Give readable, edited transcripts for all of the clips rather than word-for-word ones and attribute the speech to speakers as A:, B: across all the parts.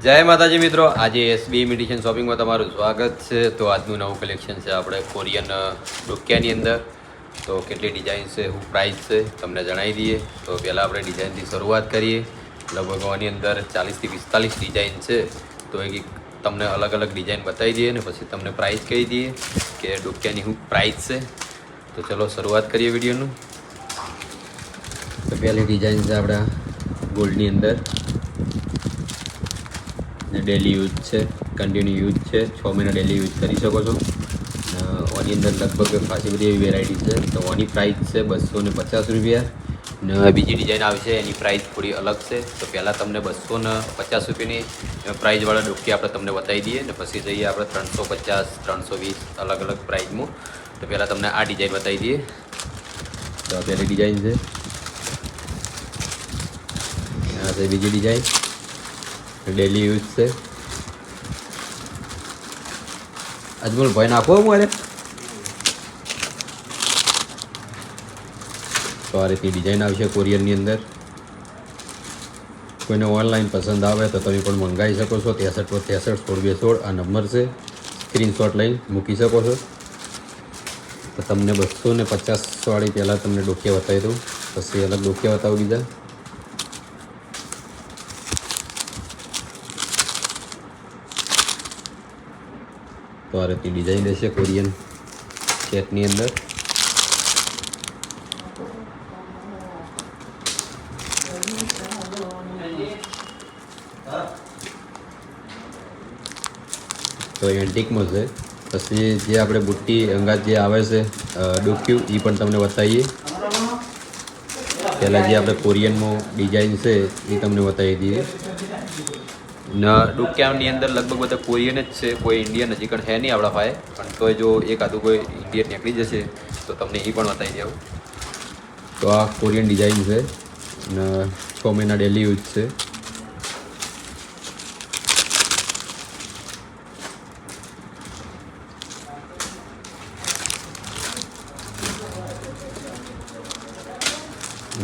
A: જય માતાજી મિત્રો, આજે એસબી ઇમિટેશન શોપિંગમાં તમારું સ્વાગત છે. તો આજનું નવું કલેક્શન છે આપણે કોરિયન ડોક્યાની અંદર. તો કેટલી ડિઝાઇન છે, શું પ્રાઇસ છે તમને જણાવી દઈએ. તો પહેલાં આપણે ડિઝાઇનથી શરૂઆત કરીએ. લગભગ આની અંદર 40થી 45 ડિઝાઇન છે. તો એક તમને અલગ અલગ ડિઝાઇન બતાવી દઈએ ને પછી તમને પ્રાઇસ કહી દઈએ કે ડોક્યાની શું પ્રાઇસ છે. તો ચલો શરૂઆત કરીએ વિડીયોનું. તો પહેલી ડિઝાઇન છે આપણા ગોલ્ડની અંદર. ડેલી યુઝ છે, કન્ટિન્યુ યુઝ છે, 6 મહિના ડેલી યુઝ કરી શકો છો. આની અંદર લગભગ ખાસી બધી એવી વેરાયટી છે. તો આની પ્રાઇસ છે 250 રૂપિયા. ને બીજી ડિઝાઇન આવશે એની પ્રાઇસ થોડી અલગ છે. તો પહેલાં તમને 250 રૂપિયાની પ્રાઇસવાળા ડોકી આપણે તમને બતાવી દઈએ ને પછી જઈએ આપણે 350, 320 અલગ અલગ પ્રાઇસમાં. તો પહેલાં તમને આ ડિઝાઇન બતાવી દઈએ. તો આ પહેલી ડિઝાઇન છે. આ છે બીજી ડિઝાઇન, ડેલી યુઝ છે. અજમલ ભાઈ નાખો મારે. તો આ રીતની ડિઝાઇન આવશે કોરિયરની અંદર. કોઈને ઓનલાઈન પસંદ આવે તો તમે પણ મંગાવી શકો છો. 63 63 16 આ નંબર છે, સ્ક્રીનશોટ લઈને મૂકી શકો છો. તો તમને 250 વાળી પહેલાં તમને ડોકિયા બતાવી દઉં, પછી અલગ ડોકિયા બતાવું બીજા. તો આ રીતની ડિઝાઇન રહેશે કોરિયન સેટની અંદર. તો એન્ટિકમાં છે. પછી જે આપણે બુટ્ટી અંગાત જે આવે છે ડોક્યુ એ પણ તમને બતાવીએ. પહેલાં જે આપણે કોરિયનમાં ડિઝાઇન છે એ તમને બતાવી દઈએ. ને ડોક્યાની અંદર લગભગ બધા કોરિયન જ છે, કોઈ ઇન્ડિયન હજી પણ છે નહીં આપણા પાસે. પણ તોય જો એકાદું કોઈ ઇન્ડિયન નીકળી જશે તો તમને એ પણ બતાવી દઉં. તો આ કોરિયન ડિઝાઇન છે ને 6 મહિના ડેલી યુઝ છે.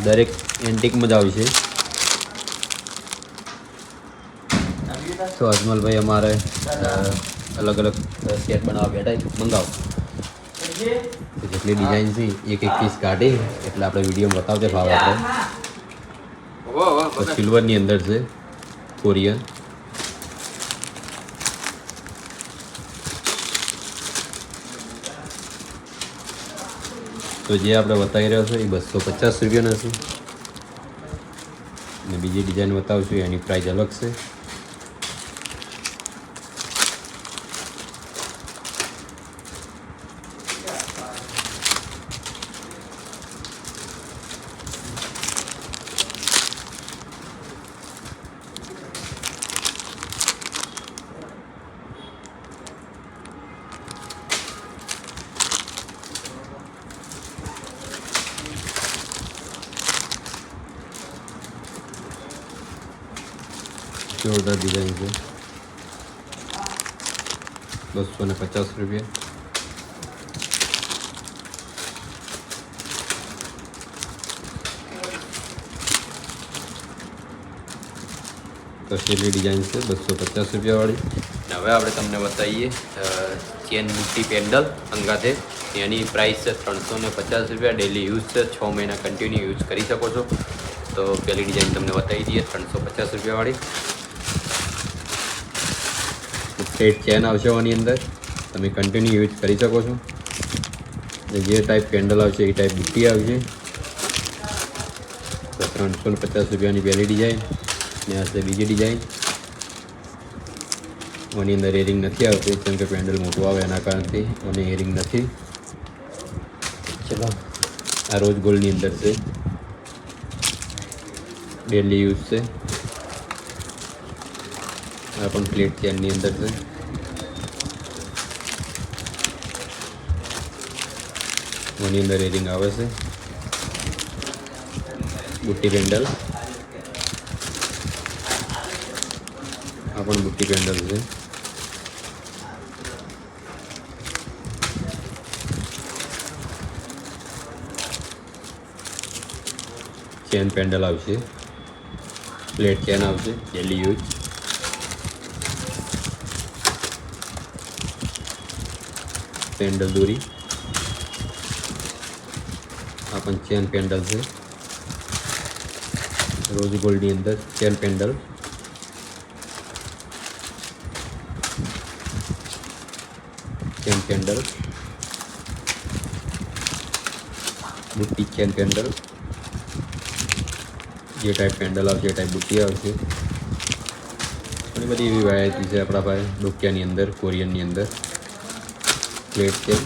A: દરેક એન્ટિકમાં જ આવશે. તો અજમલભાઈ અમારે અલગ અલગ સેટ બનાવવા બેઠા, મંગાવો. જેટલી ડિઝાઇન છે એક પીસ કાઢી એટલે આપણે વિડીયોમાં બતાવતે ભાવ આપણે. સિલ્વરની અંદર છે કોરિયન. તો જે આપણે બતાવી રહ્યો છે એ 250 રૂપિયાના છે. અને બીજી ડિઝાઇન બતાવશું એની પ્રાઇસ અલગ છે. જોરદાર ડિઝાઇન છે. 250 રૂપિયા. તો છેલ્લી ડિઝાઇન છે 250 રૂપિયાવાળી. હવે આપણે તમને બતાવીએ ચેન બુટ્ટી પેન્ડલ અંગાથે. એની પ્રાઇસ છે 350 રૂપિયા. ડેલી યુઝ છે, 6 મહિના કન્ટિન્યુ યુઝ કરી શકો છો. તો પહેલી ડિઝાઇન તમને બતાવી દઈએ 350 રૂપિયાવાળી. સ્ટ્રેટ ચેન આવશે આની અંદર, તમે કન્ટિન્યુ યુઝ કરી શકો છો. જે ટાઈપ પેન્ડલ આવશે એ ટાઈપ બુટ્ટી આવશે. તો 350 રૂપિયાની પહેલી ડિઝાઇન. ને આ છે બીજી ડિઝાઇન. આની અંદર એરિંગ નથી આવતી કેમ કે પેન્ડલ મોટું આવે એના કારણથી અને એરિંગ નથી. ચલો, આ રોઝ ગોલ્ડની અંદર છે, ડેલી યુઝ છે. આ પણ પ્લેટ ચેનની અંદર છે. આની અંદર એરિંગ આવે છે. બુટ્ટી પેન્ડલ, આ પણ બુટ્ટી પેન્ડલ છે. ચેન પેન્ડલ આવશે, પ્લેટ ચેન આવશે, ડેલી યુઝ. પેન્ડલ દોરી, આ પણ ચેન પેન્ડલ છે, રોઝ ગોલ્ડની અંદર ચેન પેન્ડલ, ચેન પેન્ડલ, બુટ્ટી ચેન પેન્ડલ, જે ટાઈપ પેન્ડલ આવશે એ ટાઈપ બુટ્ટી આવશે. ઘણી બધી એવી વેરાયટી છે આપણા પાસે ડોકિયાની અંદર, કોરિયનની અંદર. પ્લેટ ચેન,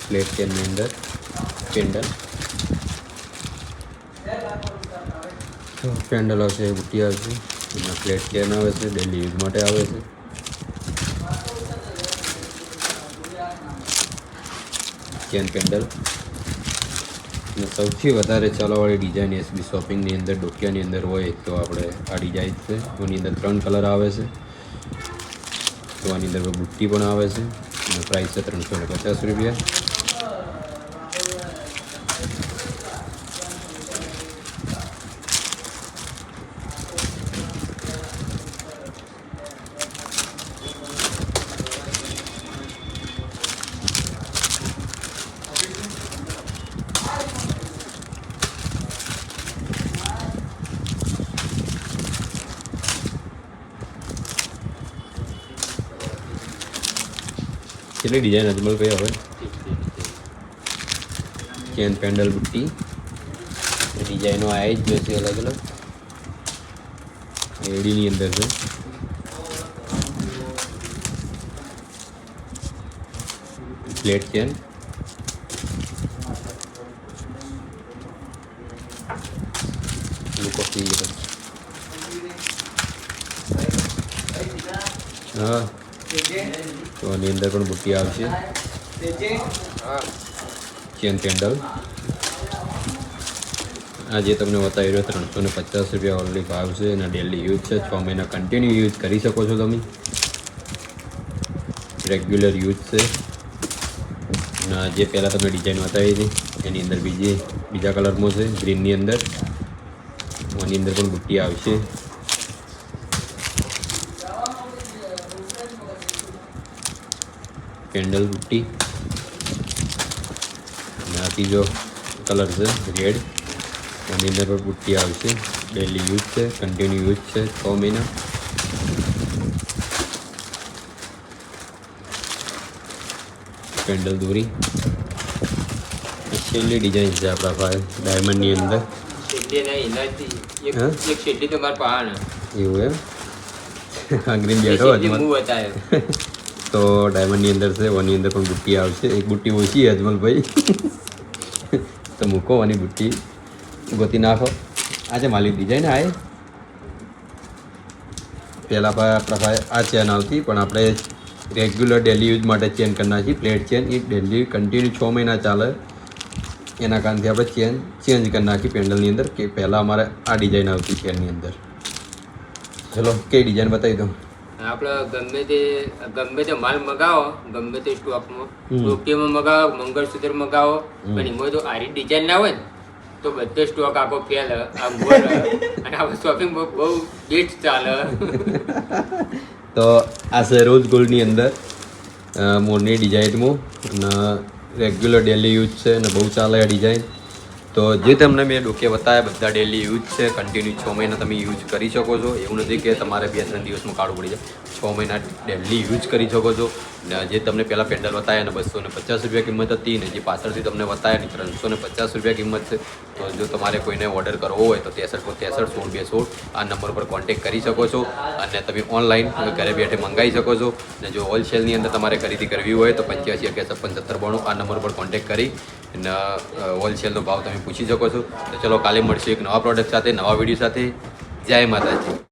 A: પ્લેટ ચેનની અંદર પેન્ડલ, પેન્ડલ આવશે, બુટ્ટી આવશે, એમાં પ્લેટ ચેન આવે છે, ડેલી યુઝ માટે આવે છે. ચેન પેન્ડલ અને સૌથી વધારે ચાલવાવાળી ડિઝાઇન એસબી શોપિંગની અંદર ડોકિયાની અંદર હોય તો આપણે આ ડિઝાઇન છે. એની અંદર 3 કલર આવે છે. તો આની અંદર બુટ્ટી પણ આવે છે અને પ્રાઇસ છે 350 રૂપિયા. કેટલી ડિઝાઇન અજમલભાઈ હવે? ચેન પેન્ડલ બુટ્ટી ડિઝાઇનો આવી જ જશે અલગ અલગ. એડીની અંદર છે, પ્લેટ ચેન, લુક ઓફ હા. તો આની અંદર પણ બુટ્ટી આવશે. ચેન પેન્ડલ આ જે તમને બતાવી રહ્યો 350 રૂપિયા ઓનલી ભાવ છે અને ડેલી યુઝ છે. 6 મહિના કન્ટિન્યુ યુઝ કરી શકો છો તમે. રેગ્યુલર યુઝ છે. અને જે પહેલાં તમે ડિઝાઇન બતાવી હતી એની અંદર બીજા કલરમાં છે, ગ્રીનની અંદર. આની અંદર પણ બુટ્ટી આવશે. પેન્ડલ બુટ્ટી અને આ ત્રીજો કલર છે રેડ. આની અંદર પણ બુટ્ટી આવશે. ડેલી યુઝ છે, કન્ટિન્યુ યુઝ છે 6 મહિના. પેન્ડલ દોરી છેલ્લી ડિઝાઇન છે આપણા પાસે ડાયમંડની અંદર. એવું એમ ગ્રીન બેઠો તો ડાયમંડની અંદર છે. ઓની અંદર પણ બુટ્ટી આવશે. એક બુટ્ટી ઓછી અજમલભાઈ તો મૂકો આની બુટ્ટી ગોતી નાખો. આજે માલિક ડિઝાઇન આવે પહેલાં આપણા પાસે આ ચેન આવતી પણ આપણે રેગ્યુલર ડેલી યુઝ માટે ચેન કરી નાખી. પ્લેટ ચેન એ ડેલી કન્ટિન્યુ 6 મહિના ચાલે એના કારણથી આપણે ચેન ચેન્જ કરી નાખી પેન્ડલની અંદર. કે પહેલાં અમારે આ ડિઝાઇન આવતી ચેનની અંદર. ચલો કઈ ડિઝાઇન બતાવી દઉં.
B: આપણે ગમે તે માલ મગાવો, ગમે તે સ્ટોકમાં ટોકીમાં મગાવો, મંગળસૂત્ર મગાવો, પણ એમાં તો આરી ડિઝાઇન ના હોય ને તો બધો સ્ટોક આખો ફેલ આમ અને આપણે શોપિંગ બહુ બેસ્ટ ચાલે.
A: તો આ છે રોઝ ગોલ્ડની અંદર મોરની ડિઝાઇનમાં અને રેગ્યુલર ડેલી યુઝ છે અને બહુ ચાલે આ ડિઝાઇન. તો જે તમને મેં ડોકે બતાવ્યા બધા ડેલી યુઝ છે. કન્ટિન્યુ 6 મહિના તમે યુઝ કરી શકો છો. એવું નથી કે તમારે 2-3 દિવસમાં કાઢવું પડી જાય. 6 મહિના ડેલી યુઝ કરી શકો છો. ને જે તમને પહેલાં પેન્ડલ બતાવ્યા ને 250 રૂપિયા કિંમત હતી ને જે પાછળથી તમને બતાવ્યા ને 350 રૂપિયા કિંમત છે. તો જો તમારે કોઈને ઓર્ડર કરવો હોય તો 63 આ નંબર પર કોન્ટેક્ટ કરી શકો છો અને તમે ઓનલાઈન ઘરે બેઠે મંગાવી શકો છો. ને જો હોલસેલની અંદર તમારે ખરીદી કરવી હોય તો 85 આ નંબર પર કોન્ટેક્ટ કરી અને હોલસેલનો ભાવ તમે પૂછી શકો છો. તો ચલો કાલે મળશે એક નવા પ્રોડક્ટ સાથે, નવા વિડીયો સાથે. જય માતાજી.